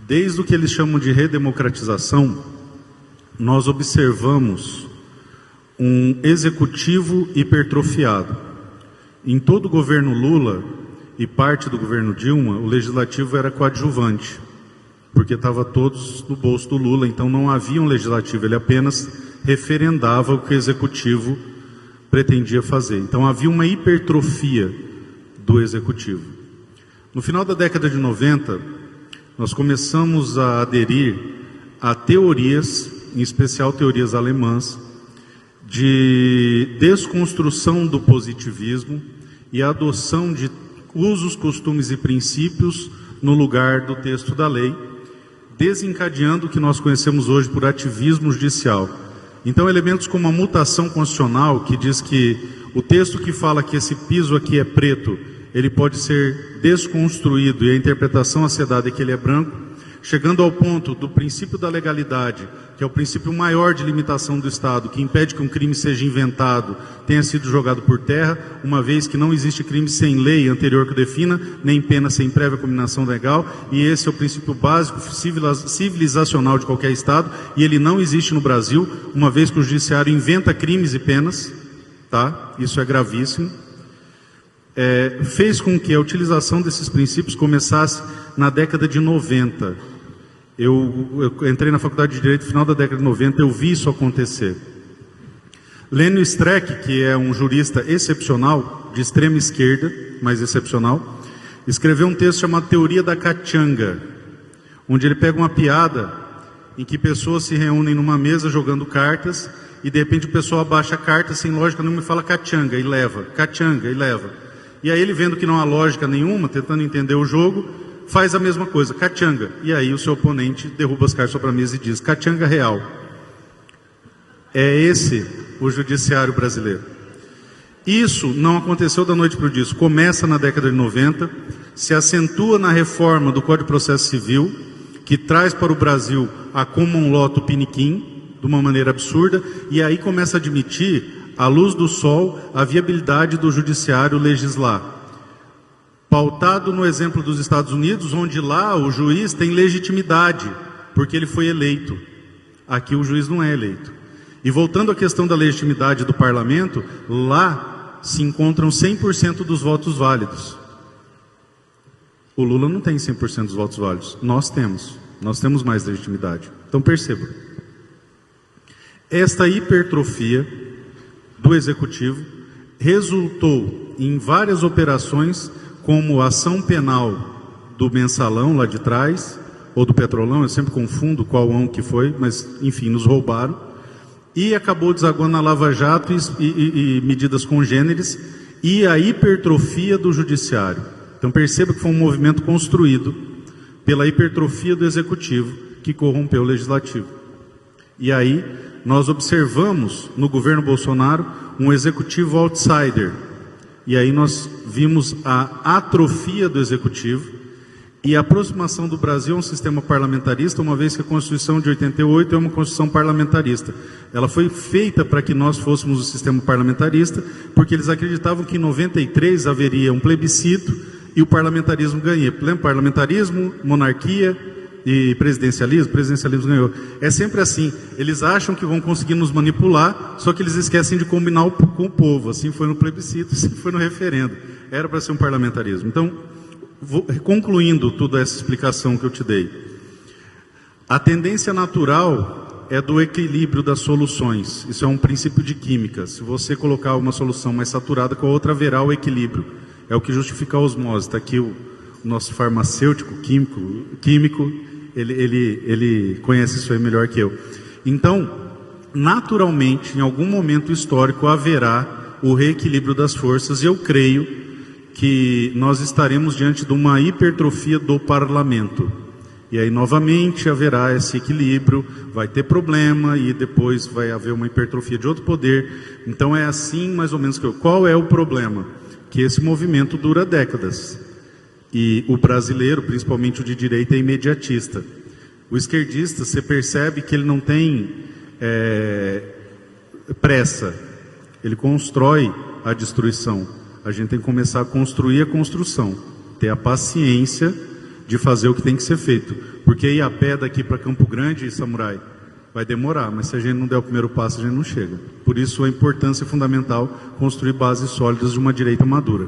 Desde o que eles chamam de redemocratização, nós observamos um executivo hipertrofiado. Em todo o governo Lula e parte do governo Dilma, o legislativo era coadjuvante, porque estava todos no bolso do Lula, então não havia um legislativo, ele apenas referendava o que o executivo pretendia fazer. Então havia uma hipertrofia do executivo. No final da década de 90, nós começamos a aderir a teorias, em especial teorias alemãs, de desconstrução do positivismo e a adoção de usos, costumes e princípios no lugar do texto da lei, desencadeando o que nós conhecemos hoje por ativismo judicial. Então, elementos como a mutação constitucional, que diz que o texto que fala que esse piso aqui é preto, ele pode ser desconstruído, e a interpretação acedada é que ele é branco, chegando ao ponto do princípio da legalidade, que é o princípio maior de limitação do Estado, que impede que um crime seja inventado, tenha sido jogado por terra, uma vez que não existe crime sem lei anterior que o defina, nem pena sem prévia combinação legal, e esse é o princípio básico civilizacional de qualquer Estado, e ele não existe no Brasil, uma vez que o judiciário inventa crimes e penas, tá? Isso é gravíssimo. Fez com que a utilização desses princípios começasse na década de 90. Eu entrei na faculdade de Direito no final da década de 90, eu vi isso acontecer. Lênio Streck, que é um jurista excepcional, de extrema esquerda, mas excepcional, escreveu um texto chamado Teoria da Cachanga, onde ele pega uma piada em que pessoas se reúnem numa mesa jogando cartas, e de repente o pessoal abaixa a carta sem lógica nenhuma e fala cachanga e leva, cachanga e leva. E aí ele, vendo que não há lógica nenhuma, tentando entender o jogo, faz a mesma coisa, cachanga. E aí o seu oponente derruba as cartas sobre a mesa e diz, cachanga real. É esse o judiciário brasileiro. Isso não aconteceu da noite para o dia, começa na década de 90, se acentua na reforma do Código de Processo Civil, que traz para o Brasil a common law tupiniquim, de uma maneira absurda, e aí começa a admitir, à luz do sol, a viabilidade do judiciário legislar. Pautado no exemplo dos Estados Unidos, onde lá o juiz tem legitimidade, porque ele foi eleito. Aqui o juiz não é eleito. E voltando à questão da legitimidade do parlamento, lá se encontram 100% dos votos válidos. O Lula não tem 100% dos votos válidos. Nós temos mais legitimidade. Então perceba. Esta hipertrofia do executivo resultou em várias operações, como a ação penal do mensalão lá de trás, ou do petrolão, eu sempre confundo qual que foi, mas enfim, nos roubaram, e acabou desaguando na Lava Jato e medidas congêneres, e a hipertrofia do judiciário. Então perceba que foi um movimento construído pela hipertrofia do executivo, que corrompeu o legislativo. E aí nós observamos no governo Bolsonaro um executivo outsider. E aí nós vimos a atrofia do executivo e a aproximação do Brasil a um sistema parlamentarista, uma vez que a Constituição de 88 é uma Constituição parlamentarista. Ela foi feita para que nós fôssemos o sistema parlamentarista, porque eles acreditavam que em 93 haveria um plebiscito e o parlamentarismo ganhou. Parlamentarismo, monarquia e presidencialismo ganhou. É sempre assim, eles acham que vão conseguir nos manipular, só que eles esquecem de combinar com o povo. Assim foi no plebiscito, assim foi no referendo. Era para ser um parlamentarismo. Então, concluindo toda essa explicação que eu te dei, a tendência natural é do equilíbrio das soluções. Isso é um princípio de química. Se você colocar uma solução mais saturada com a outra, haverá o equilíbrio. É o que justifica a osmose. Está aqui o nosso farmacêutico, químico, ele conhece isso aí melhor que eu. Então, naturalmente, em algum momento histórico, haverá o reequilíbrio das forças, e eu creio que nós estaremos diante de uma hipertrofia do parlamento. E aí, novamente, haverá esse equilíbrio, vai ter problema, e depois vai haver uma hipertrofia de outro poder. Então, é assim, mais ou menos, qual é o problema? Que esse movimento dura décadas. E o brasileiro, principalmente o de direita, é imediatista. O esquerdista, você percebe que ele não tem pressa. Ele constrói a destruição. A gente tem que começar a construir a construção. Ter a paciência de fazer o que tem que ser feito. Porque Porque ir a pé daqui para Campo Grande, Samurai, vai demorar, mas se a gente não der o primeiro passo, a gente não chega. Por isso a importância fundamental construir bases sólidas de uma direita madura.